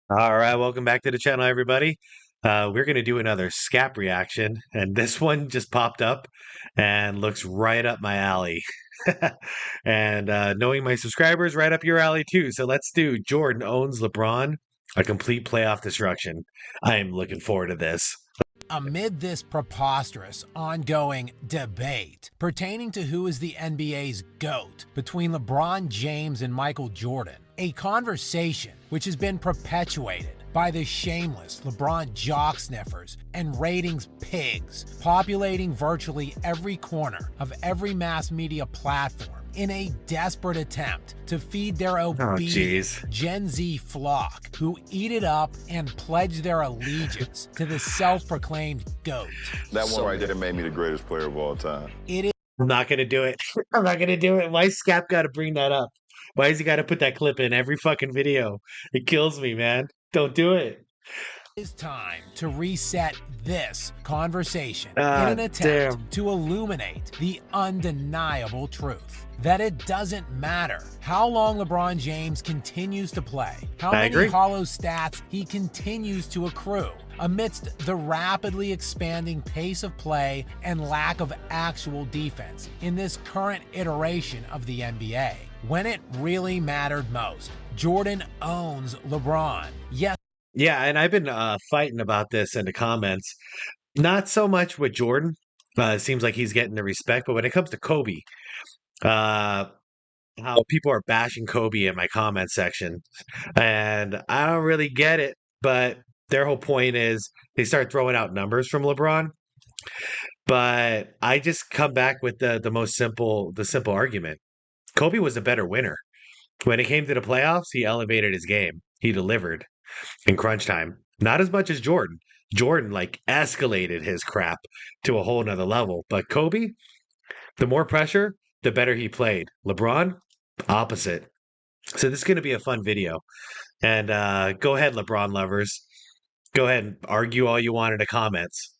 All right, welcome back to the channel, everybody. We're going to do another SCAP reaction, and this one just popped up and looks right up my alley. And knowing my subscribers, right up your alley too. So let's do Jordan owns LeBron, a complete playoff destruction. I am looking forward to this. Amid this preposterous, ongoing debate pertaining to who is the NBA's GOAT between LeBron James and Michael Jordan, a conversation which has been perpetuated by the shameless LeBron jock sniffers and ratings pigs populating virtually every corner of every mass media platform in a desperate attempt to feed their obedient Gen Z flock who eat it up and pledge their allegiance to the self-proclaimed GOAT. That one right there made me the greatest player of all time. It is I'm not going to do it. I'm not going to do it. Why SCAP got to bring that up? Why has he got to put that clip in every fucking video? It kills me, man. Don't do it. time to reset this conversation in an attempt to illuminate the undeniable truth that it doesn't matter how long LeBron James continues to play, how many hollow stats he continues to accrue amidst the rapidly expanding pace of play and lack of actual defense in this current iteration of the NBA. When it really mattered most, Jordan owns LeBron. Yes. Yeah, and I've been fighting about this in the comments. Not so much with Jordan. It seems like he's getting the respect, but when it comes to Kobe, how people are bashing Kobe in my comment section, and I don't really get it. But their whole point is they start throwing out numbers from LeBron. But I just come back with the simple argument. Kobe was a better winner. When it came to the playoffs, he elevated his game. He delivered in crunch time. Not as much as Jordan. Jordan like escalated his crap to a whole nother level. But Kobe, the more pressure, the better he played. LeBron, opposite. So this is going to be a fun video. And go ahead, LeBron lovers. Go ahead and argue all you want in the comments.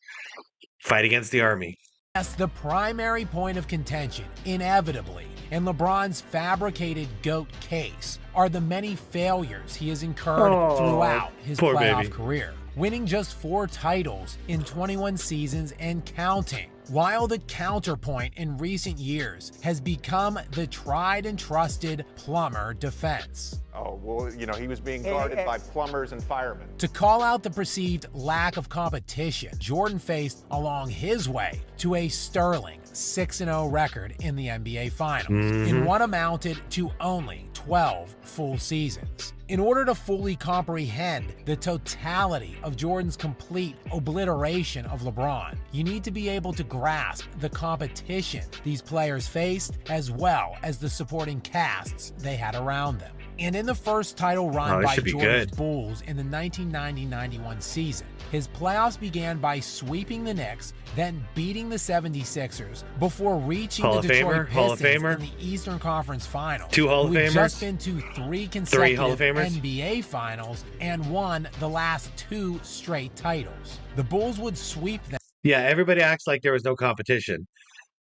Fight against the army. Yes, the primary point of contention, inevitably, in LeBron's fabricated GOAT case are the many failures he has incurred throughout his playoff career, winning just 4 titles in 21 seasons and counting. While the counterpoint in recent years has become the tried and trusted plumber defense. Oh, well, you know, he was being guarded by plumbers and firemen. To call out the perceived lack of competition, Jordan faced along his way to a sterling 6-0 record in the NBA Finals in what amounted to only 12 full seasons. In order to fully comprehend the totality of Jordan's complete obliteration of LeBron, you need to be able to grasp the competition these players faced as well as the supporting casts they had around them. And in the first title run by Jordan's Bulls in the 1990-91 season, his playoffs began by sweeping the Knicks, then beating the 76ers, before reaching the Detroit Pistons in the Eastern Conference Finals. 2 Hall of Famers. Just been to 3 consecutive NBA Finals and won the last 2 straight titles. The Bulls would sweep them. Yeah, everybody acts like there was no competition.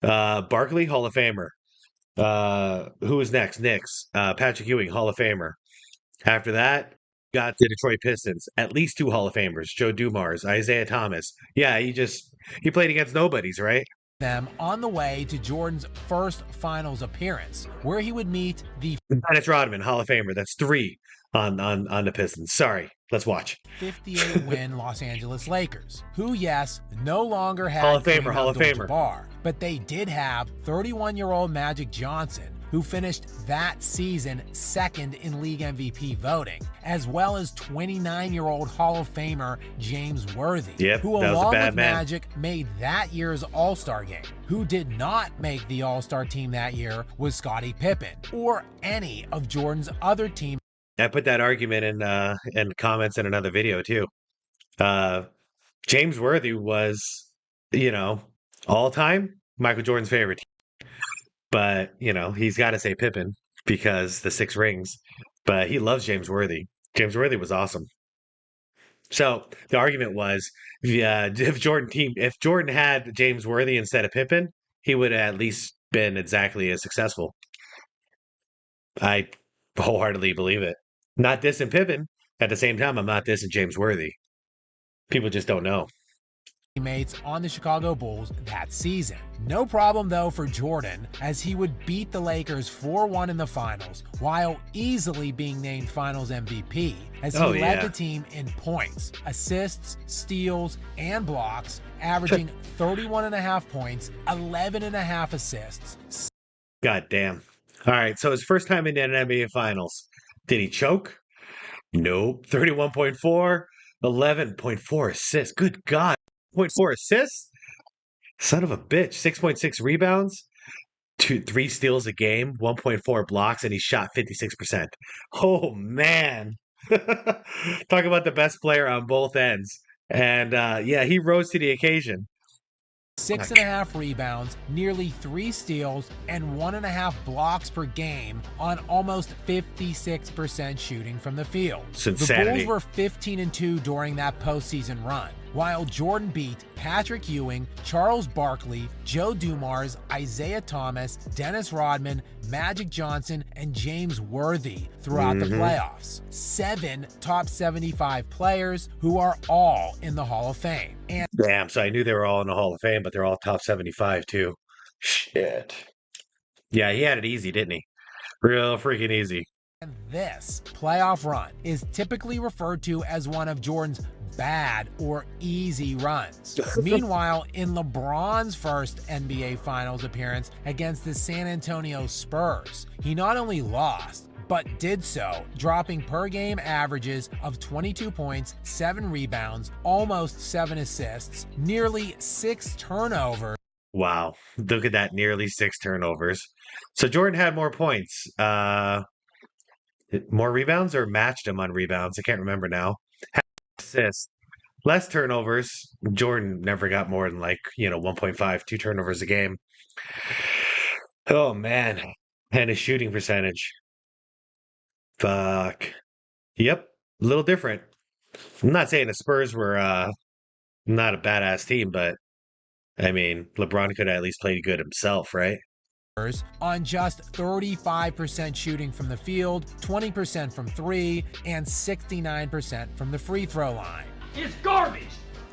Barkley, Hall of Famer. Who was next? Knicks. Patrick Ewing, Hall of Famer. After that, got the Detroit Pistons. At least 2 Hall of Famers. Joe Dumars, Isaiah Thomas. Yeah, he played against nobodies, right? Them on the way to Jordan's first finals appearance, where he would meet the Dennis Rodman, Hall of Famer. That's 3 on the Pistons. Sorry. Let's watch. 58-win Los Angeles Lakers, who, yes, no longer had Hall of Famer. Bar, but they did have 31-year-old Magic Johnson, who finished that season second in league MVP voting, as well as 29-year-old Hall of Famer James Worthy, who along with Magic made that year's All-Star game. Who did not make the All-Star team that year was Scottie Pippen, or any of Jordan's other teams. I put that argument in comments in another video too. James Worthy was, all time Michael Jordan's favorite. But, he's got to say Pippen because the 6 rings. But he loves James Worthy. James Worthy was awesome. So the argument was, if Jordan had James Worthy instead of Pippen, he would have at least been exactly as successful. I wholeheartedly believe it. Not dissing Pippen, At the same time, I'm not dissing James Worthy. People just don't know. Teammates on the Chicago Bulls that season. No problem though for Jordan, as he would beat the Lakers 4-1 in the finals while easily being named Finals MVP, as he led the team in points, assists, steals, and blocks, averaging 31.5 points, 11.5 assists. God damn. All right, so his first time in the NBA Finals. Did he choke? Nope. 31.4, 11.4 assists. Good God. 0.4 assists? Son of a bitch. 6.6 rebounds, 3 steals a game, 1.4 blocks, and he shot 56%. Oh, man. Talk about the best player on both ends. And yeah, he rose to the occasion. 6.5 rebounds, nearly 3 steals, and 1.5 blocks per game on almost 56% shooting from the field. Insanity. The Bulls were 15-2 during that postseason run, while Jordan beat Patrick Ewing, Charles Barkley, Joe Dumars, Isaiah Thomas, Dennis Rodman, Magic Johnson, and James Worthy throughout the playoffs. 7 top 75 players who are all in the Hall of Fame. And damn, so I knew they were all in the Hall of Fame, but they're all top 75 too. Shit. Yeah, he had it easy, didn't he? Real freaking easy. And this playoff run is typically referred to as one of Jordan's bad or easy runs. Meanwhile, in LeBron's first NBA Finals appearance against the San Antonio Spurs, he not only lost, but did so, dropping per game averages of 22 points, 7 rebounds, almost 7 assists, nearly 6 turnovers. Wow. Look at that, nearly 6 turnovers. So Jordan had more points. More rebounds or matched him on rebounds? I can't remember now. Assists. Less turnovers. Jordan never got more than 1.5, 2 turnovers a game. Oh, man. And his shooting percentage. Fuck. Yep. A little different. I'm not saying the Spurs were not a badass team, but I mean, LeBron could have at least played good himself, right? On just 35% shooting from the field, 20% from 3, and 69% from the free throw line. It's garbage!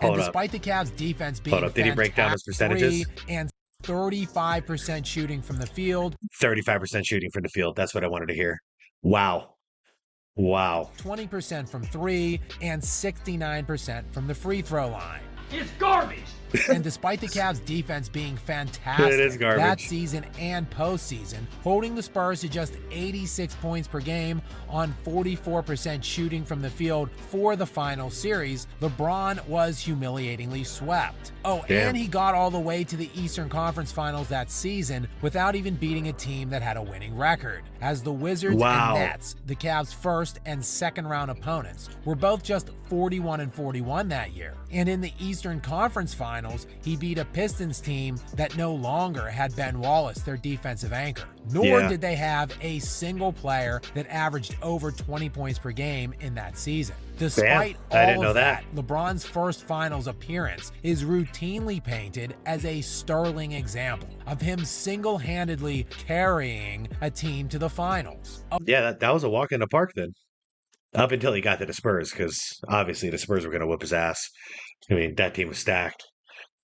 And despite the Cavs' defense being Did he break down his percentages? And 35% shooting from the field. 35% shooting from the field. That's what I wanted to hear. Wow. 20% from 3, and 69% from the free throw line. It's garbage! And despite the Cavs' defense being fantastic that season and postseason, holding the Spurs to just 86 points per game on 44% shooting from the field for the final series, LeBron was humiliatingly swept. And he got all the way to the Eastern Conference Finals that season without even beating a team that had a winning record, as the Wizards and Nets, the Cavs' first and second round opponents, were both just 41-41 that year. And in the Eastern Conference Finals, he beat a Pistons team that no longer had Ben Wallace, their defensive anchor. Nor did they have a single player that averaged over 20 points per game in that season. Despite all of that, LeBron's first finals appearance is routinely painted as a sterling example of him single-handedly carrying a team to the finals. Yeah, that was a walk in the park then. Up until he got to the Spurs, because obviously the Spurs were going to whoop his ass. I mean, that team was stacked.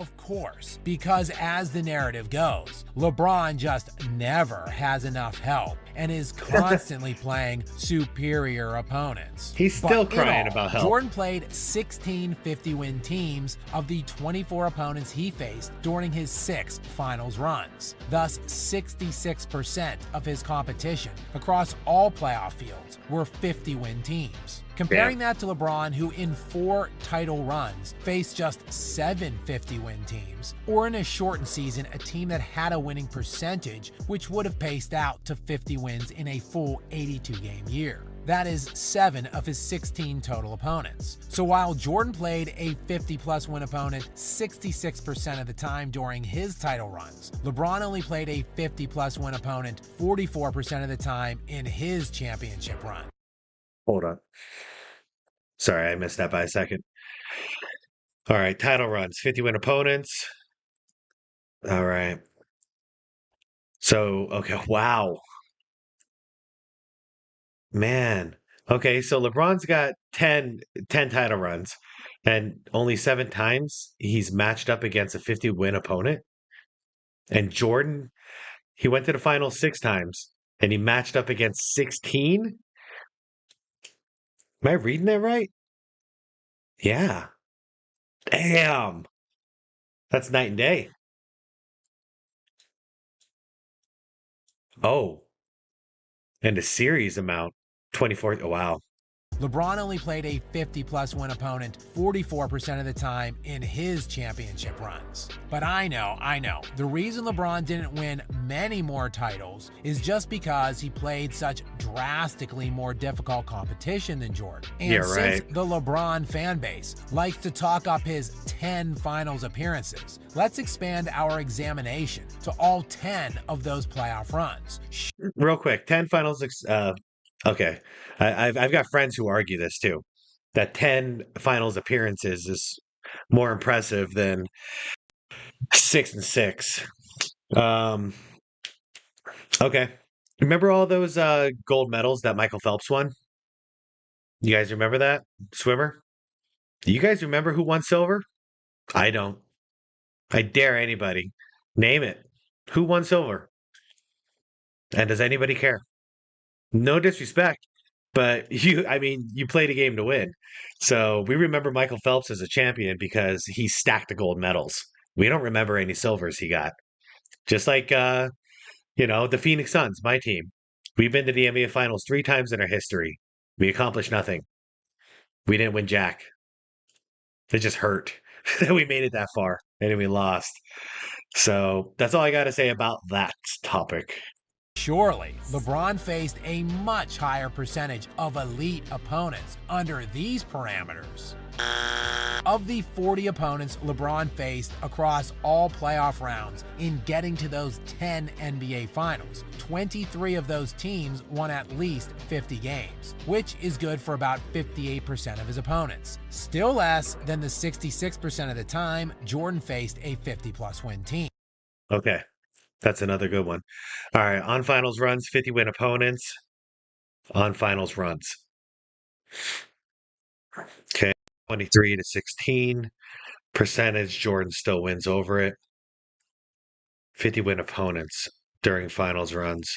Of course, because as the narrative goes, LeBron just never has enough help and is constantly playing superior opponents. He's still crying about help. Jordan played 16 50-win teams of the 24 opponents he faced during his 6 finals runs. Thus, 66% of his competition across all playoff fields were 50-win teams. Comparing that to LeBron, who in 4 title runs faced just 7 50-win teams, or in a shortened season, a team that had a winning percentage, which would have paced out to 50 wins in a full 82-game year. That is 7 of his 16 total opponents. So while Jordan played a 50-plus win opponent 66% of the time during his title runs, LeBron only played a 50-plus win opponent 44% of the time in his championship run. Hold on. Sorry, I missed that by a second. All right, title runs, 50-win opponents. All right. So, okay, wow. Man, Okay, so LeBron's got 10 title runs, and only 7 times he's matched up against a 50-win opponent. And Jordan, he went to the finals 6 times, and he matched up against 16. Am I reading that right? Yeah. Damn. That's night and day. Oh, and the series amount, 24. Oh, wow. LeBron only played a 50-plus win opponent 44% of the time in his championship runs. But I know, the reason LeBron didn't win many more titles is just because he played such drastically more difficult competition than Jordan. And Yeah, right. since the LeBron fan base likes to talk up his 10 finals appearances, let's expand our examination to all 10 of those playoff runs. Real quick, 10 finals. Okay. I've got friends who argue this too, that 10 finals appearances is more impressive than 6 and 6. Um, okay. Remember all those gold medals that Michael Phelps won? You guys remember that? Swimmer? Do you guys remember who won silver? I don't. I dare anybody. Name it. Who won silver? And does anybody care? No disrespect, but you played a game to win. So we remember Michael Phelps as a champion because he stacked the gold medals. We don't remember any silvers he got. Just like the Phoenix Suns, my team. We've been to the NBA Finals 3 times in our history. We accomplished nothing. We didn't win jack. It just hurt that we made it that far and then we lost. So that's all I got to say about that topic. Surely, LeBron faced a much higher percentage of elite opponents under these parameters. Of the 40 opponents LeBron faced across all playoff rounds in getting to those 10 NBA Finals, 23 of those teams won at least 50 games, which is good for about 58% of his opponents. Still less than the 66% of the time Jordan faced a 50-plus win team. Okay. That's another good one. All right, on finals runs, 50-win opponents. On finals runs. Okay, 23 to 16 percentage. Jordan still wins over it. 50-win opponents during finals runs.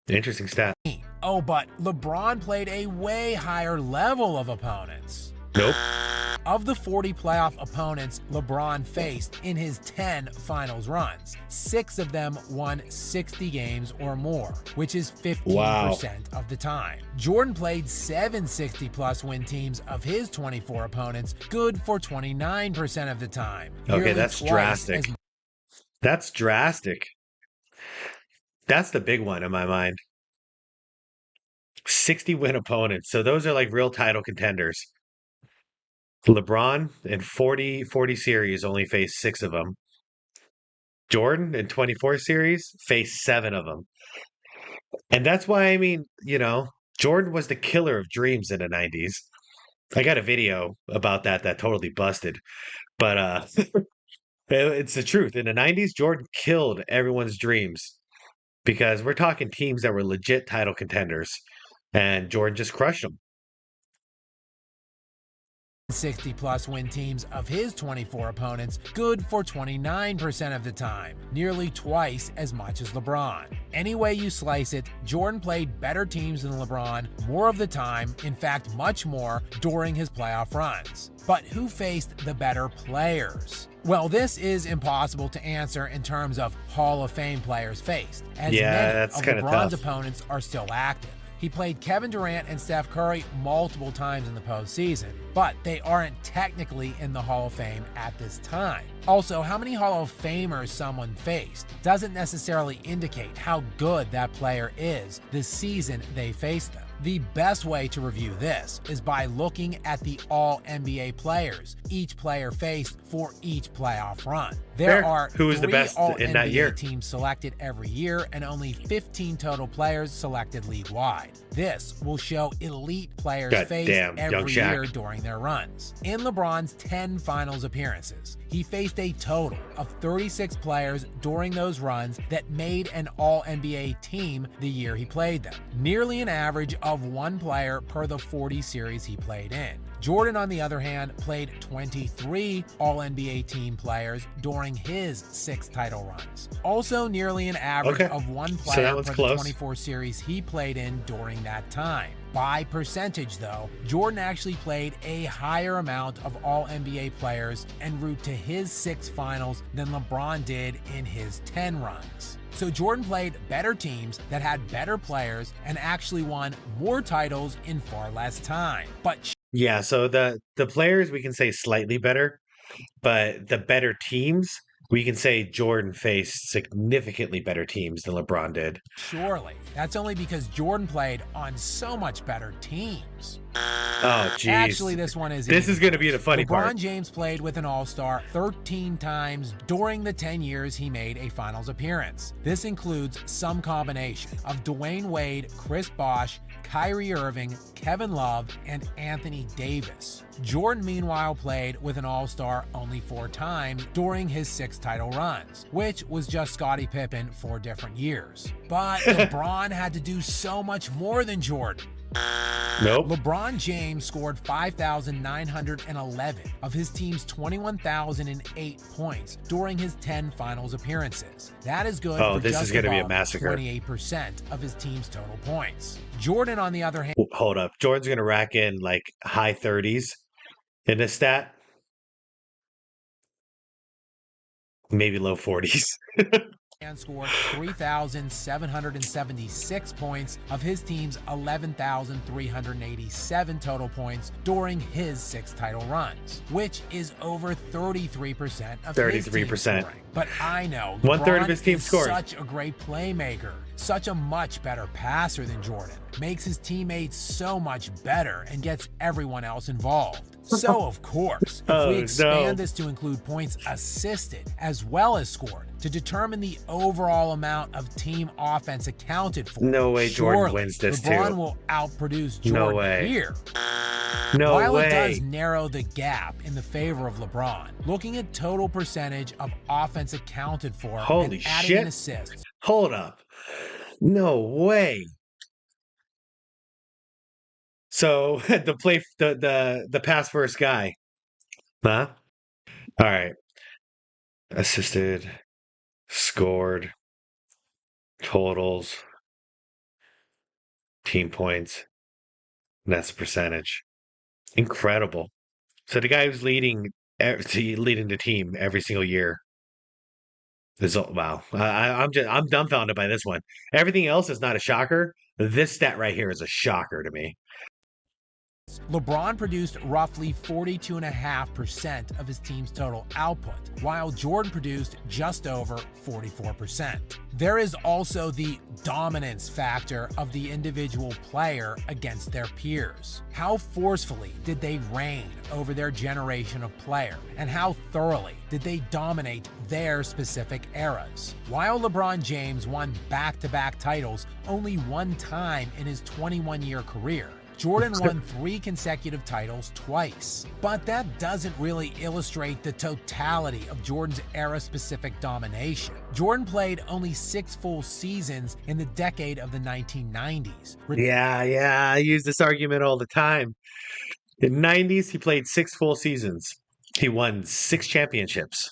Interesting stat. Oh, but LeBron played a way higher level of opponents. Nope. Of the 40 playoff opponents LeBron faced in his 10 finals runs, 6 of them won 60 games or more, which is 15% of the time. Jordan played 7 60-plus win teams of his 24 opponents, good for 29% of the time. Okay, that's drastic. That's drastic. That's the big one in my mind. 60-win opponents. So those are like real title contenders. LeBron in 40 series only faced 6 of them. Jordan in 24 series faced 7 of them. And that's why, Jordan was the killer of dreams in the 90s. I got a video about that totally busted. But it's the truth. In the 90s, Jordan killed everyone's dreams because we're talking teams that were legit title contenders. And Jordan just crushed them. 60-plus win teams of his 24 opponents, good for 29% of the time, nearly twice as much as LeBron. Any way you slice it, Jordan played better teams than LeBron more of the time, in fact much more, during his playoff runs. But who faced the better players? Well, this is impossible to answer in terms of Hall of Fame players faced, as many of LeBron's opponents are still active. He played Kevin Durant and Steph Curry multiple times in the postseason, but they aren't technically in the Hall of Fame at this time. Also, how many Hall of Famers someone faced doesn't necessarily indicate how good that player is the season they faced them. The best way to review this is by looking at the All-NBA players each player faced for each playoff run. There are who was the best in that year? Teams selected every year and only 15 total players selected league-wide. This will show elite players God faced damn, young every Shaq. year during their runs. In LeBron's 10 finals appearances, he faced a total of 36 players during those runs that made an All-NBA team the year he played them, nearly an average of one player per the 40 series he played in. Jordan, on the other hand, played 23 All-NBA team players during his 6 title runs. Also nearly an average of one player per the 24 series he played in during that time. By percentage, though, Jordan actually played a higher amount of All-NBA players en route to his 6 finals than LeBron did in his 10 runs. So Jordan played better teams that had better players and actually won more titles in far less time. But yeah, so the players we can say slightly better, but the better teams we can say Jordan faced significantly better teams than LeBron did. surely, that's only because Jordan played on so much better teams. Oh, jeez. Actually, this one is This is going to be the funny part. LeBron James played with an All-Star 13 times during the 10 years he made a finals appearance. This includes some combination of Dwayne Wade, Chris Bosh, Kyrie Irving, Kevin Love, and Anthony Davis. Jordan, meanwhile, played with an All-Star only 4 times during his 6 title runs, which was just Scottie Pippen 4 different years. But LeBron had to do so much more than Jordan. Nope. LeBron James scored 5,911 of his team's 21,008 points during his 10 finals appearances. That is good for this just is going to be a above massacre. 28% of his team's total points. Jordan, on the other hand, Hold up. Jordan's going to rack in like high 30s in this stat. Maybe low 40s. and scored 3,776 points of his team's 11,387 total points during his 6 title runs, which is over 33% of his team scoring. But I know one-third of his team scored. Such a great playmaker, such a much better passer than Jordan, makes his teammates so much better and gets everyone else involved. So, of course, if we expand this to include points assisted as well as scored to determine the overall amount of team offense accounted for, no way Jordan wins this LeBron will outproduce Jordan here. While it does narrow the gap in the favor of LeBron, looking at total percentage of offense accounted for and adding in assists. Hold up. No way. So the pass first guy. Huh? All right. Assisted, scored, totals, team points. That's the percentage. Incredible. So the guy who's leading the team every single year. Wow. I'm dumbfounded by this one. Everything else is not a shocker. This stat right here is a shocker to me. LeBron produced roughly 42.5% of his team's total output, while Jordan produced just over 44%. There is also the dominance factor of the individual player against their peers. How forcefully did they reign over their generation of player, and how thoroughly did they dominate their specific eras? While LeBron James won back-to-back titles only one time in his 21-year career, Jordan won 3 consecutive titles twice. But that doesn't really illustrate the totality of Jordan's era-specific domination. Jordan played only 6 full seasons in the decade of the 1990s. Yeah, I use this argument all the time. In the 90s, he played 6 full seasons. He won 6 championships.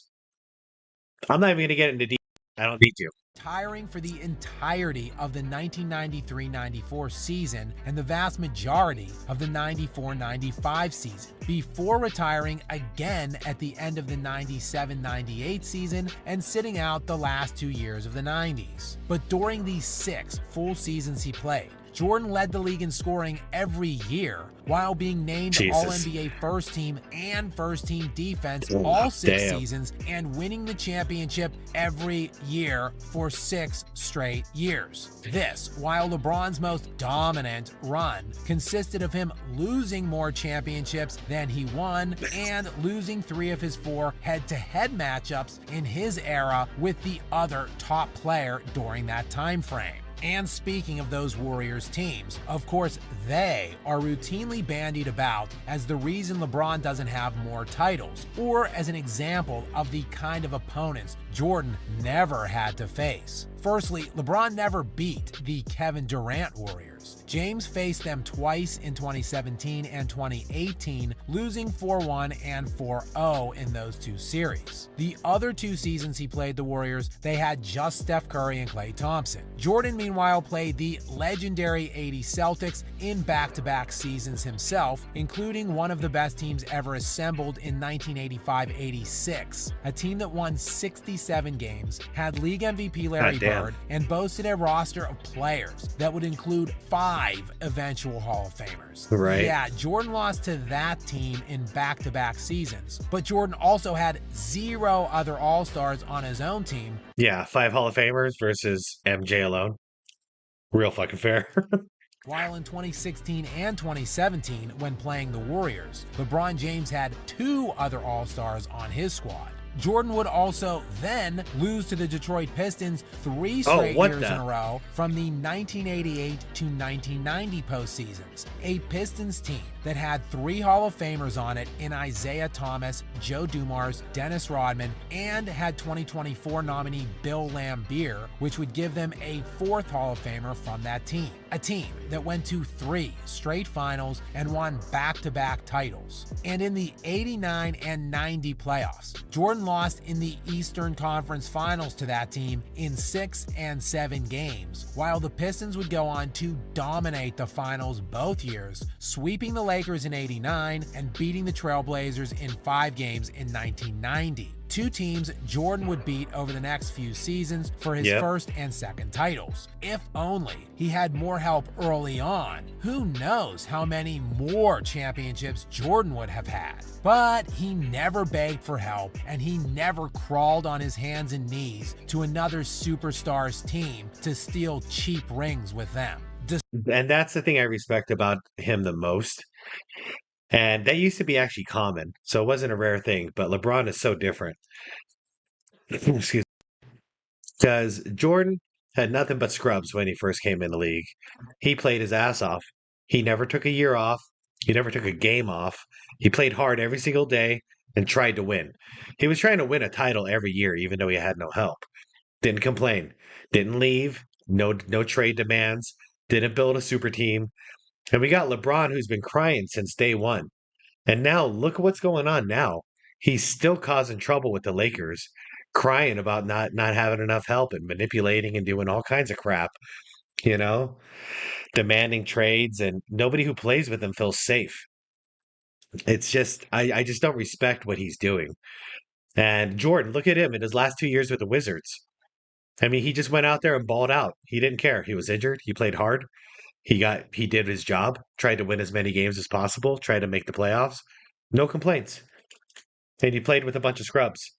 I'm not even going to get into detail. I don't need to. Retiring for the entirety of the 1993-94 season and the vast majority of the 94-95 season, before retiring again at the end of the 97-98 season and sitting out the last 2 years of the 90s. But during these 6 full seasons he played, Jordan led the league in scoring every year while being named All-NBA First Team and First Team Defense all 6 seasons and winning the championship every year for 6 straight years. This, while LeBron's most dominant run consisted of him losing more championships than he won and losing 3 of his 4 head-to-head matchups in his era with the other top player during that time frame. And speaking of those Warriors teams, of course, they are routinely bandied about as the reason LeBron doesn't have more titles, or as an example of the kind of opponents Jordan never had to face. Firstly, LeBron never beat the Kevin Durant Warriors. James faced them twice in 2017 and 2018, losing 4-1 and 4-0 in those two series. The other two seasons he played the Warriors, they had just Steph Curry and Klay Thompson. Jordan, meanwhile, played the legendary 80 Celtics in back-to-back seasons himself, including one of the best teams ever assembled in 1985-86, a team that won 67 games, had league MVP Larry Bird, and boasted a roster of players that would include 5 eventual Hall of Famers. Right. Yeah, Jordan lost to that team in back-to-back seasons, but Jordan also had 0 other All-Stars on his own team. Yeah, 5 Hall of Famers versus MJ alone. Real fucking fair. While in 2016 and 2017, when playing the Warriors, LeBron James had 2 other All-Stars on his squad. Jordan would also then lose to the Detroit Pistons 3 straight years in a row from the 1988 to 1990 postseasons. A Pistons team that had 3 Hall of Famers on it in Isaiah Thomas, Joe Dumars, Dennis Rodman, and had 2024 nominee Bill Laimbeer, which would give them a 4th Hall of Famer from that team. A team that went to 3 straight finals and won back-to-back titles. And in the 89 and 90 playoffs, Jordan lost in the Eastern Conference Finals to that team in 6 and 7 games, while the Pistons would go on to dominate the finals both years, sweeping the Lakers in 89 and beating the Trailblazers in 5 games in 1990. 2 teams Jordan would beat over the next few seasons for his first and second titles. If only he had more help early on. Who knows how many more championships Jordan would have had. But he never begged for help, and he never crawled on his hands and knees to another superstar's team to steal cheap rings with them. And that's the thing I respect about him the most. And that used to be actually common, so it wasn't a rare thing. But LeBron is so different. Excuse me. Because Jordan had nothing but scrubs when he first came in the league. He played his ass off. He never took a year off. He never took a game off. He played hard every single day and tried to win. He was trying to win a title every year, even though he had no help. Didn't complain. Didn't leave. No trade demands. Didn't build a super team. And we got LeBron, who's been crying since day one. And now look what's going on now. He's still causing trouble with the Lakers, crying about not having enough help and manipulating and doing all kinds of crap, you know, demanding trades, and nobody who plays with him feels safe. It's just I just don't respect what he's doing. And Jordan, look at him in his last 2 years with the Wizards. I mean, he just went out there and balled out. He didn't care. He was injured. He played hard. He did his job, tried to win as many games as possible, tried to make the playoffs. No complaints. And he played with a bunch of scrubs.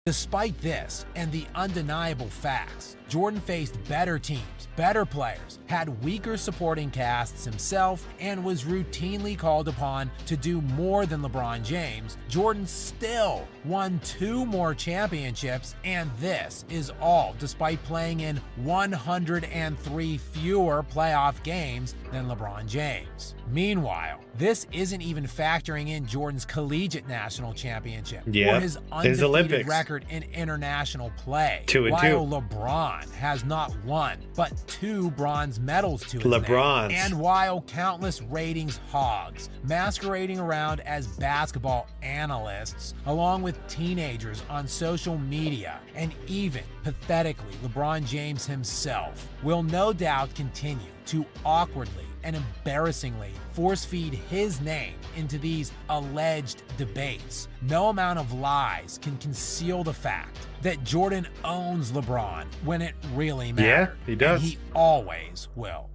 Despite this and the undeniable facts, Jordan faced better teams, better players, had weaker supporting casts himself, and was routinely called upon to do more than LeBron James. Jordan still won 2 more championships, and this is all despite playing in 103 fewer playoff games than LeBron James. Meanwhile, this isn't even factoring in Jordan's collegiate national championship or his undefeated Olympics record in international play. 2-2. While LeBron has not 1, but 2 bronze medals to his name. And while countless ratings hogs masquerading around as basketball analysts, along with teenagers on social media, and even, pathetically, LeBron James himself, will no doubt continue to awkwardly and embarrassingly force-feed his name into these alleged debates. No amount of lies can conceal the fact that Jordan owns LeBron when it really matters. Yeah, he does. And he always will.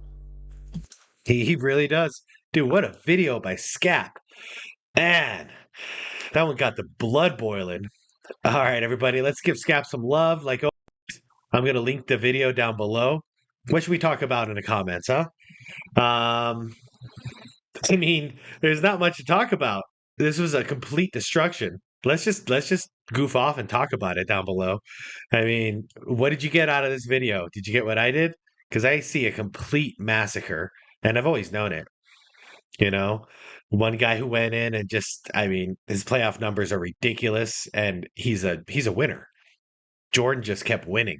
He really does. Dude, what a video by Scap. Man, that one got the blood boiling. All right, everybody, let's give Scap some love. Like, I'm going to link the video down below. What should we talk about in the comments, huh? I mean, there's not much to talk about. This was a complete destruction. let's just goof off and talk about it down below. I mean, what did you get out of this video? Did you get what I did? Because I see a complete massacre, and I've always known it. You know, one guy who went in and just, I mean, his playoff numbers are ridiculous, and he's a winner. Jordan just kept winning.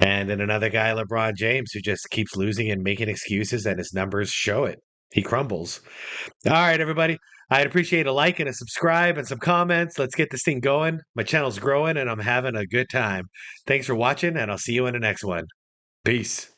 And then another guy, LeBron James, who just keeps losing and making excuses, and his numbers show it. He crumbles. All right, everybody. I'd appreciate a like and a subscribe and some comments. Let's get this thing going. My channel's growing and I'm having a good time. Thanks for watching, and I'll see you in the next one. Peace.